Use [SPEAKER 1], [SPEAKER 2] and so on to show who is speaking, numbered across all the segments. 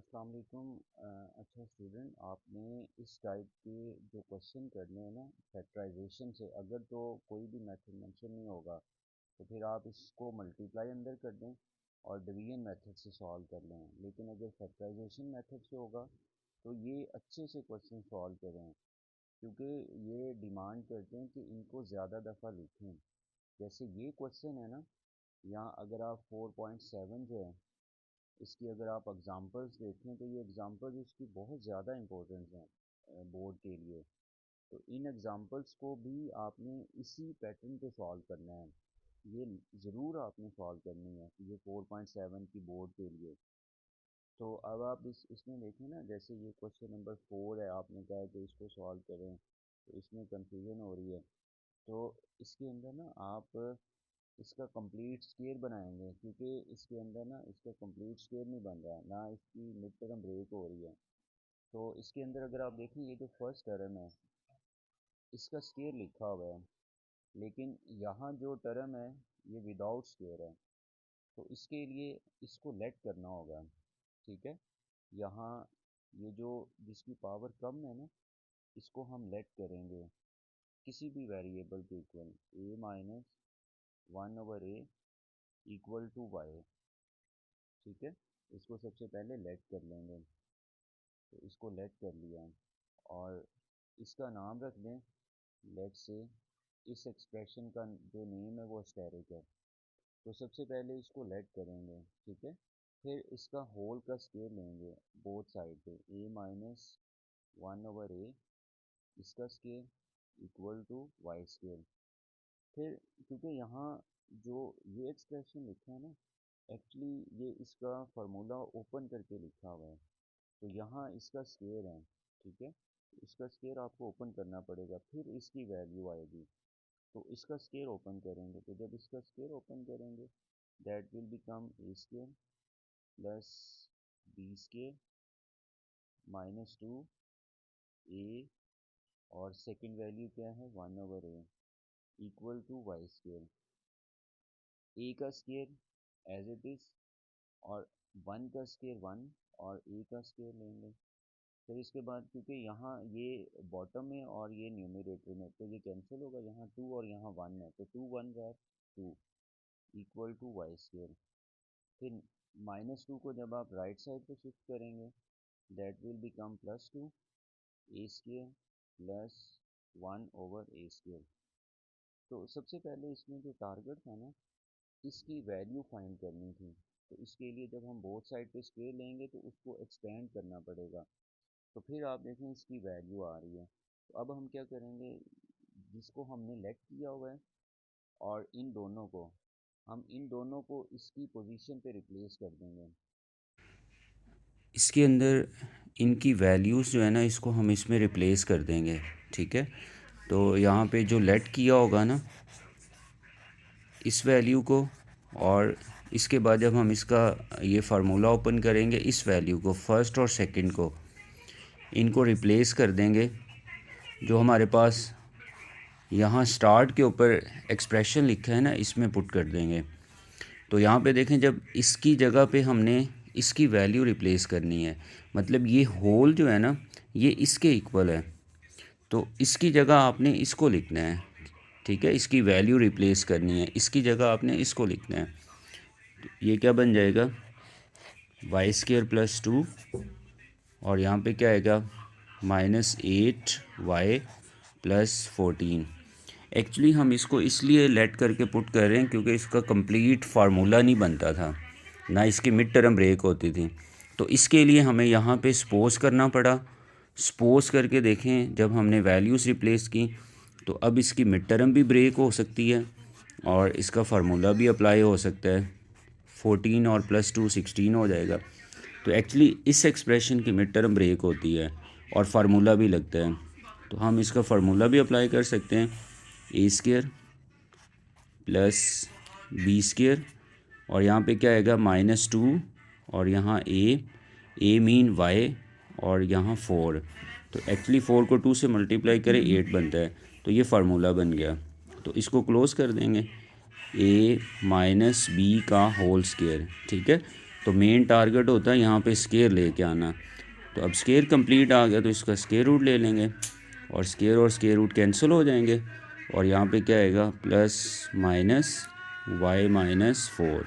[SPEAKER 1] अस्सलाम वालेकुम। अच्छा स्टूडेंट, आपने इस टाइप के जो क्वेश्चन करने हैं ना फैक्टराइजेशन से, अगर तो कोई भी मेथड मेंशन नहीं होगा तो फिर आप इसको मल्टीप्लाई अंदर कर दें और डिवीजन मेथड से सॉल्व कर लें। लेकिन अगर फैक्टराइजेशन मेथड से होगा तो ये अच्छे से क्वेश्चन सॉल्व करें, क्योंकि ये डिमांड करते हैं कि इनको ज़्यादा दफ़ा लिखें। जैसे ये क्वेश्चन है ना, यहाँ अगर आप 4.7 जो है इसकी अगर आप एग्ज़ाम्पल्स देखें तो ये एग्ज़ाम्पल्स इसकी बहुत ज़्यादा इम्पोर्टेंट हैं बोर्ड के लिए। तो इन एग्ज़ाम्पल्स को भी आपने इसी पैटर्न पे सॉल्व करना है। ये ज़रूर आपने सॉल्व करनी है ये 4.7 की बोर्ड के लिए। तो अब आप इसमें देखें ना, जैसे ये क्वेश्चन नंबर 4 है, आपने कहा है कि इसको सॉल्व करें, तो इसमें कंफ्यूजन हो रही है। तो इसके अंदर ना आप इसका कंप्लीट स्केयर बनाएंगे, क्योंकि इसके अंदर ना इसका कंप्लीट स्केयर नहीं बन रहा है, ना इसकी मिड टर्म ब्रेक हो रही है। तो इसके अंदर अगर आप देखें, ये जो फर्स्ट टर्म है इसका स्केयर लिखा हुआ है, लेकिन यहाँ जो टर्म है ये विदाउट स्केयर है। तो इसके लिए इसको लेट करना होगा, ठीक है। यहाँ ये जो जिसकी पावर कम है ना, इसको हम लेट करेंगे किसी भी वेरिएबल के equal, a minus 1/a equal to y, ठीक है। इसको सबसे पहले लेट कर लेंगे, तो इसको लेट कर लिया और इसका नाम रख दें लेट से। इस एक्सप्रेशन का जो नेम है वो स्टेरिक है। तो सबसे पहले इसको लेट करेंगे, ठीक है। फिर इसका होल का स्केयर लेंगे बोथ साइड पे, ए माइनस 1/a इसका square equal to y square. फिर क्योंकि यहाँ जो ये एक्सप्रेशन लिखा है ना, एक्चुअली ये इसका फार्मूला ओपन करके लिखा हुआ है। तो यहाँ इसका स्केयर है, ठीक है। इसका स्केयर आपको ओपन करना पड़ेगा, फिर इसकी वैल्यू आएगी। तो इसका स्केयर ओपन करेंगे, तो जब इसका स्केयर ओपन करेंगे that will become a square plus b square minus 2 a, और सेकंड वैल्यू क्या है 1/a equal to y square. A का स्केयर एज इट इज़, और 1 का स्केयर 1, और ए का स्केयर लेंगे। फिर इसके बाद क्योंकि यहाँ ये बॉटम में और ये न्यूमरेटर में, तो ये कैंसिल होगा, यहाँ 2 और यहाँ 1 है, तो 2 1 जार 2 इक्वल टू वाई स्केयर। फिर -2 को जब आप राइट साइड पे शिफ्ट करेंगे that will become +2 a square plus 1/a square. तो सबसे पहले इसमें जो टारगेट था ना, इसकी वैल्यू फाइंड करनी थी। तो इसके लिए जब हम बोथ साइड पे स्केयर लेंगे तो उसको एक्सपेंड करना पड़ेगा। तो फिर आप देखें इसकी वैल्यू आ रही है। तो अब हम क्या करेंगे, जिसको हमने लेट किया हुआ है और इन दोनों को इसकी पोजीशन पे रिप्लेस कर देंगे। इसके अंदर इनकी वैल्यूज़ जो है ना, इसको हम इसमें रिप्लेस कर देंगे, ठीक है। तो यहाँ पे जो लेट किया होगा ना इस वैल्यू को, और इसके बाद जब हम इसका ये फार्मूला ओपन करेंगे इस वैल्यू को, फर्स्ट और सेकंड को, इनको रिप्लेस कर देंगे। जो हमारे पास यहाँ स्टार्ट के ऊपर एक्सप्रेशन लिखा है ना, इसमें पुट कर देंगे। तो यहाँ पे देखें, जब इसकी जगह पे हमने इसकी वैल्यू रिप्लेस करनी है, मतलब ये होल जो है ना ये इसके इक्वल है, तो इसकी जगह आपने इसको लिखना है, ठीक है। इसकी वैल्यू रिप्लेस करनी है, इसकी जगह आपने इसको लिखना है। तो ये क्या बन जाएगा वाई स्केयर प्लस 2, और यहाँ पे क्या आएगा -8y प्लस 14। एक्चुअली हम इसको इसलिए लेट करके पुट कर रहे हैं क्योंकि इसका कंप्लीट फार्मूला नहीं बनता था, ना इसकी मिड टर्म ब्रेक होती थी। तो इसके लिए हमें यहाँ पे सपोज करना पड़ा। सपोज करके देखें, जब हमने वैल्यूज़ रिप्लेस की तो अब इसकी मिड टर्म भी ब्रेक हो सकती है और इसका फार्मूला भी अप्लाई हो सकता है। 14 और +2 16 हो जाएगा। तो एक्चुअली इस एक्सप्रेशन की मिड टर्म ब्रेक होती है और फार्मूला भी लगता है, तो हम इसका फार्मूला भी अप्लाई कर सकते हैं। ए स्केयर प्लस बी स्केयर, और यहाँ पे क्या आएगा -2, और यहाँ ए मीन वाई, और यहाँ 4। तो एक्चुअली 4 को 2 से मल्टीप्लाई करें 8 बनता है, तो ये फार्मूला बन गया। तो इसको क्लोज़ कर देंगे, a माइनस बी का होल स्केयर, ठीक है। तो मेन टारगेट होता है यहाँ पे स्केयर लेके आना। तो अब स्केयर कंप्लीट आ गया तो इसका स्केयर रूट ले लेंगे और स्केयर रूट कैंसिल हो जाएंगे और यहाँ पे क्या आएगा प्लस माइनस वाई माइनस 4।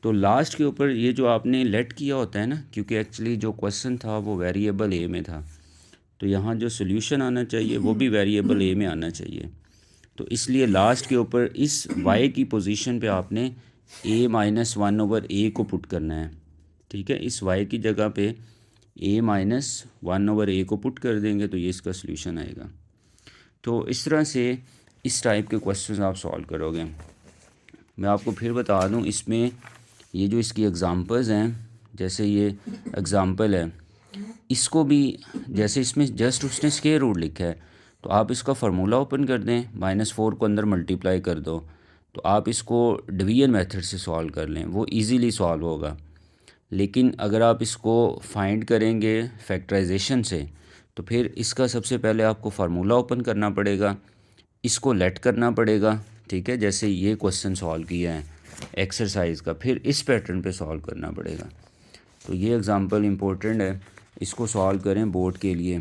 [SPEAKER 1] तो लास्ट के ऊपर ये जो आपने लेट किया होता है ना, क्योंकि एक्चुअली जो क्वेश्चन था वो वेरिएबल ए में था, तो यहाँ जो सोल्यूशन आना चाहिए वो भी वेरिएबल ए में आना चाहिए। तो इसलिए लास्ट के ऊपर इस y की पोजीशन पे आपने a माइनस 1/a को पुट करना है। ठीक है, इस y की जगह पे a माइनस 1/a को पुट कर देंगे तो ये इसका सोल्यूशन आएगा। तो इस तरह से इस टाइप के क्वेश्चंस आप सॉल्व करोगे। मैं आपको फिर बता दूं, इसमें ये जो इसकी एग्ज़ाम्पल्स हैं, जैसे ये एग्ज़ाम्पल है, इसको भी जैसे इसमें जस्ट उसने स्क्वायर रूट लिखा है तो आप इसका फार्मूला ओपन कर दें, -4 को अंदर मल्टीप्लाई कर दो, तो आप इसको डिवीजन मेथड से सॉल्व कर लें, वो इजीली सॉल्व होगा। लेकिन अगर आप इसको फाइंड करेंगे फैक्टराइजेशन से तो फिर इसका सबसे पहले आपको फार्मूला ओपन करना पड़ेगा, इसको लेट करना पड़ेगा। ठीक है, जैसे ये क्वेश्चन सॉल्व किया है एक्सरसाइज का, फिर इस पैटर्न पे सॉल्व करना पड़ेगा। तो ये एग्ज़ाम्पल इम्पोर्टेंट है, इसको सॉल्व करें बोर्ड के लिए।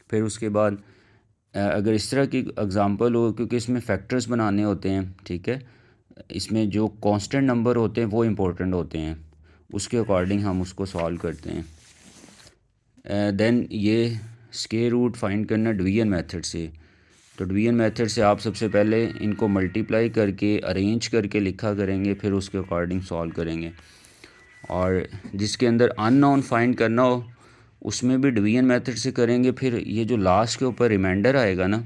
[SPEAKER 1] फिर उसके बाद अगर इस तरह की एग्ज़ाम्पल हो, क्योंकि इसमें फैक्टर्स बनाने होते हैं, ठीक है, इसमें जो कांस्टेंट नंबर होते हैं वो इम्पोर्टेंट होते हैं, उसके अकॉर्डिंग हम उसको सॉल्व करते हैं। देन ये स्क्वायर रूट फाइंड करना डिवीजन मेथड से। तो डिवीजन मेथड से आप सबसे पहले इनको मल्टीप्लाई करके अरेंज करके लिखा करेंगे, फिर उसके अकॉर्डिंग सॉल्व करेंगे। और जिसके अंदर अननोन फाइंड करना हो उसमें भी डिवीजन मेथड से करेंगे। फिर ये जो लास्ट के ऊपर रिमाइंडर आएगा ना,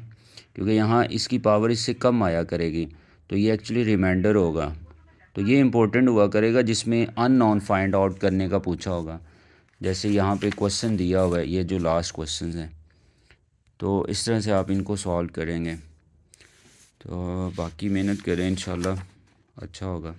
[SPEAKER 1] क्योंकि यहाँ इसकी पावर इससे कम आया करेगी तो ये एक्चुअली रिमाइंडर होगा, तो ये इंपॉर्टेंट हुआ करेगा जिसमें अननोन फाइंड आउट करने का पूछा होगा। जैसे यहाँ पे क्वेश्चन दिया हुआ है, ये जो लास्ट क्वेश्चन है, तो इस तरह से आप इनको सॉल्व करेंगे। तो बाकी मेहनत करें, इंशाल्लाह अच्छा होगा।